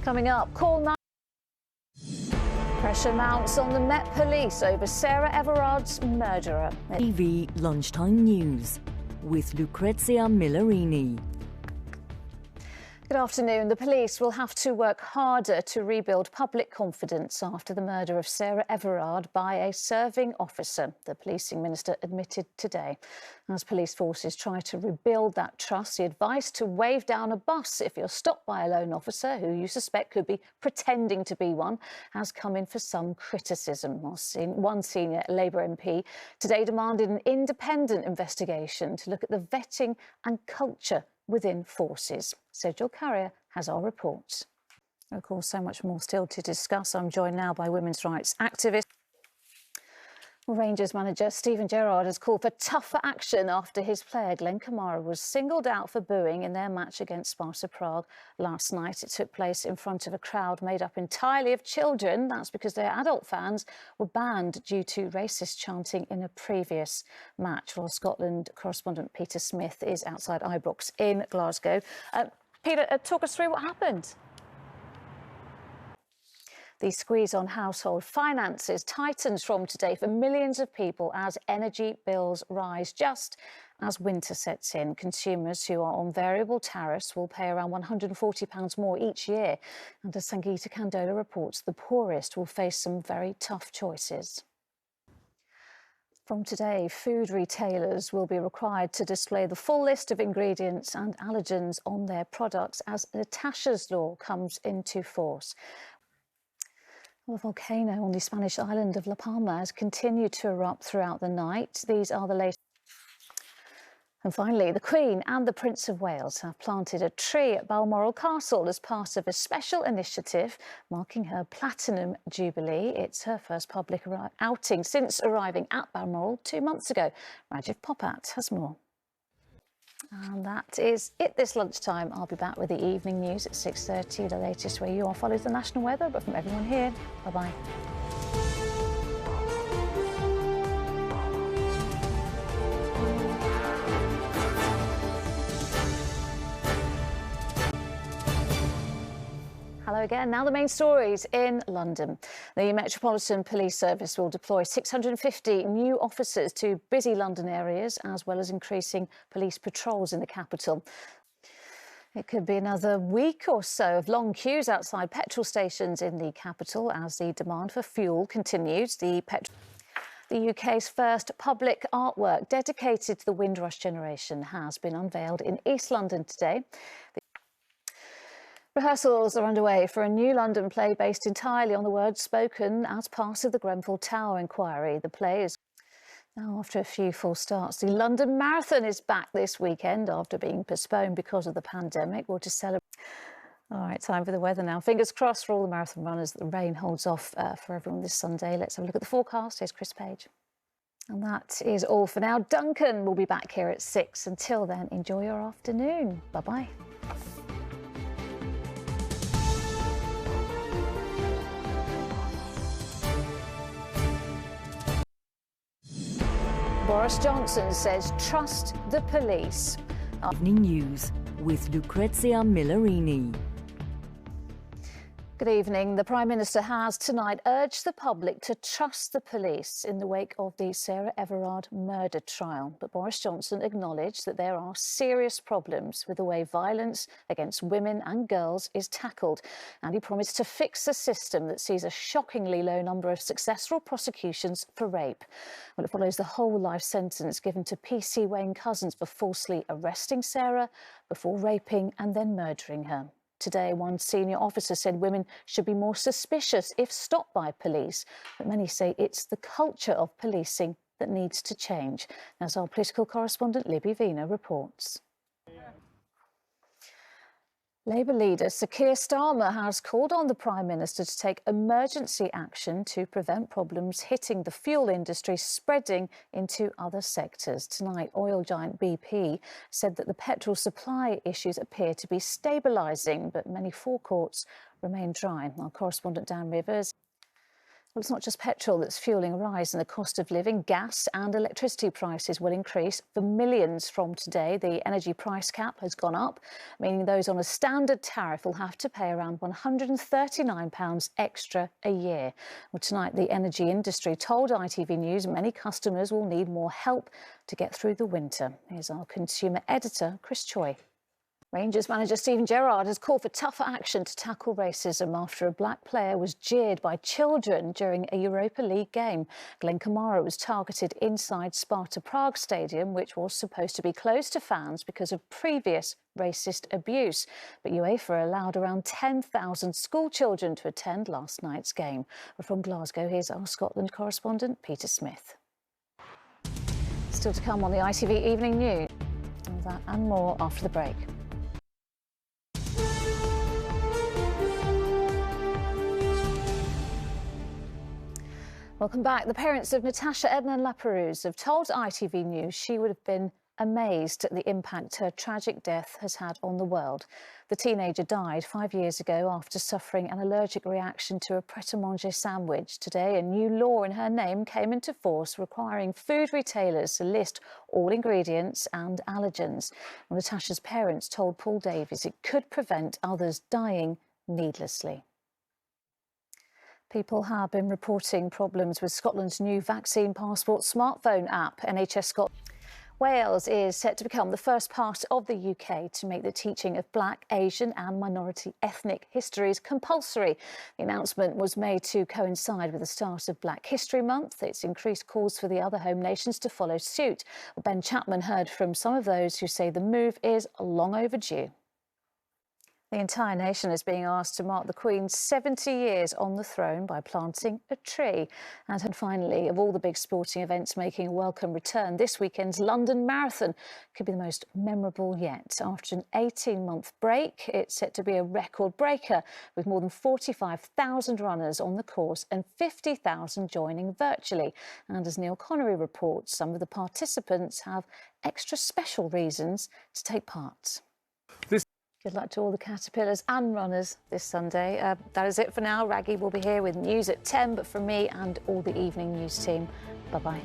Coming up, call 9. Pressure mounts on the Met Police over Sarah Everard's murderer. ITV Lunchtime News with Lucrezia Millarini. Good afternoon. The police will have to work harder to rebuild public confidence after the murder of Sarah Everard by a serving officer, the policing minister admitted today. As police forces try to rebuild that trust, the advice to wave down a bus if you're stopped by a lone officer who you suspect could be pretending to be one has come in for some criticism. One senior Labour MP today demanded an independent investigation to look at the vetting and culture within forces. Sejal Carrier has our reports. Of course, so much more still to discuss. I'm joined now by women's rights activist. Rangers manager Steven Gerrard has called for tougher action after his player Glenn Kamara was singled out for booing in their match against Sparta Prague last night. It took place in front of a crowd made up entirely of children. That's because their adult fans were banned due to racist chanting in a previous match. Well, Scotland correspondent Peter Smith is outside Ibrox in Glasgow. Peter, talk us through what happened. The squeeze on household finances tightens from today for millions of people as energy bills rise. Just as winter sets in, consumers who are on variable tariffs will pay around £140 more each year. And as Sangeeta Kandola reports, the poorest will face some very tough choices. From today, food retailers will be required to display the full list of ingredients and allergens on their products as Natasha's law comes into force. A volcano on the Spanish island of Palma has continued to erupt throughout the night. These are the latest. And finally, the Queen and the Prince of Wales have planted a tree at Balmoral Castle as part of a special initiative marking her Platinum Jubilee. It's her first public outing since arriving at Balmoral 2 months ago. Rajiv Popat has more. And that is it this lunchtime. I'll be back with the evening news at 6:30. The latest where you are follows the national weather, but from everyone here, bye-bye. Hello again. Now the main stories in London. The Metropolitan Police Service will deploy 650 new officers to busy London areas, as well as increasing police patrols in the capital. It could be another week or so of long queues outside petrol stations in the capital as the demand for fuel continues. The UK's first public artwork dedicated to the Windrush generation has been unveiled in East London today. Rehearsals are underway for a new London play based entirely on the words spoken as part of the Grenfell Tower inquiry. The play is now, after a few false starts, the London Marathon is back this weekend after being postponed because of the pandemic. Well, to celebrate. All right, time for the weather now. Fingers crossed for all the marathon runners that the rain holds off for everyone this Sunday. Let's have a look at the forecast. Here's Chris Page. And that is all for now. Duncan will be back here at 6. Until then, enjoy your afternoon. Bye-bye. Boris Johnson says trust the police. Evening News with Lucrezia Millarini. Good evening. The Prime Minister has tonight urged the public to trust the police in the wake of the Sarah Everard murder trial. But Boris Johnson acknowledged that there are serious problems with the way violence against women and girls is tackled. And he promised to fix a system that sees a shockingly low number of successful prosecutions for rape. Well, it follows the whole life sentence given to PC Wayne Couzens for falsely arresting Sarah before raping and then murdering her. Today, one senior officer said women should be more suspicious if stopped by police, but many say it's the culture of policing that needs to change, as our political correspondent Libby Vina reports. Labour leader Sir Keir Starmer has called on the Prime Minister to take emergency action to prevent problems hitting the fuel industry spreading into other sectors. Tonight, oil giant BP said that the petrol supply issues appear to be stabilising, but many forecourts remain dry. Our correspondent Dan Rivers. Well, it's not just petrol that's fuelling a rise in the cost of living. Gas and electricity prices will increase for millions from today. The energy price cap has gone up, meaning those on a standard tariff will have to pay around £139 extra a year. Well, tonight, the energy industry told ITV News many customers will need more help to get through the winter. Here's our consumer editor, Chris Choi. Rangers manager Stephen Gerrard has called for tougher action to tackle racism after a black player was jeered by children during a Europa League game. Glenn Kamara was targeted inside Sparta Prague Stadium, which was supposed to be closed to fans because of previous racist abuse. But UEFA allowed around 10,000 school children to attend last night's game. From Glasgow, here's our Scotland correspondent, Peter Smith. Still to come on the ITV Evening News. All that and more after the break. Welcome back. The parents of Natasha Edna Laperouse have told ITV News she would have been amazed at the impact her tragic death has had on the world. The teenager died 5 years ago after suffering an allergic reaction to a pret-a-manger sandwich. Today, a new law in her name came into force, requiring food retailers to list all ingredients and allergens. Well, Natasha's parents told Paul Davies it could prevent others dying needlessly. People have been reporting problems with Scotland's new vaccine passport smartphone app. NHS Scotland. Wales is set to become the first part of the UK to make the teaching of Black, Asian and minority ethnic histories compulsory. The announcement was made to coincide with the start of Black History Month. It's increased calls for the other home nations to follow suit. Ben Chapman heard from some of those who say the move is long overdue. The entire nation is being asked to mark the Queen's 70 years on the throne by planting a tree. And finally, of all the big sporting events making a welcome return, this weekend's London Marathon could be the most memorable yet. After an 18-month break, it's set to be a record breaker, with more than 45,000 runners on the course and 50,000 joining virtually. And as Neil Connery reports, some of the participants have extra special reasons to take part. Good luck to all the caterpillars and runners this Sunday. That is it for now. Raggy will be here with news at 10, but from me and all the evening news team, bye-bye.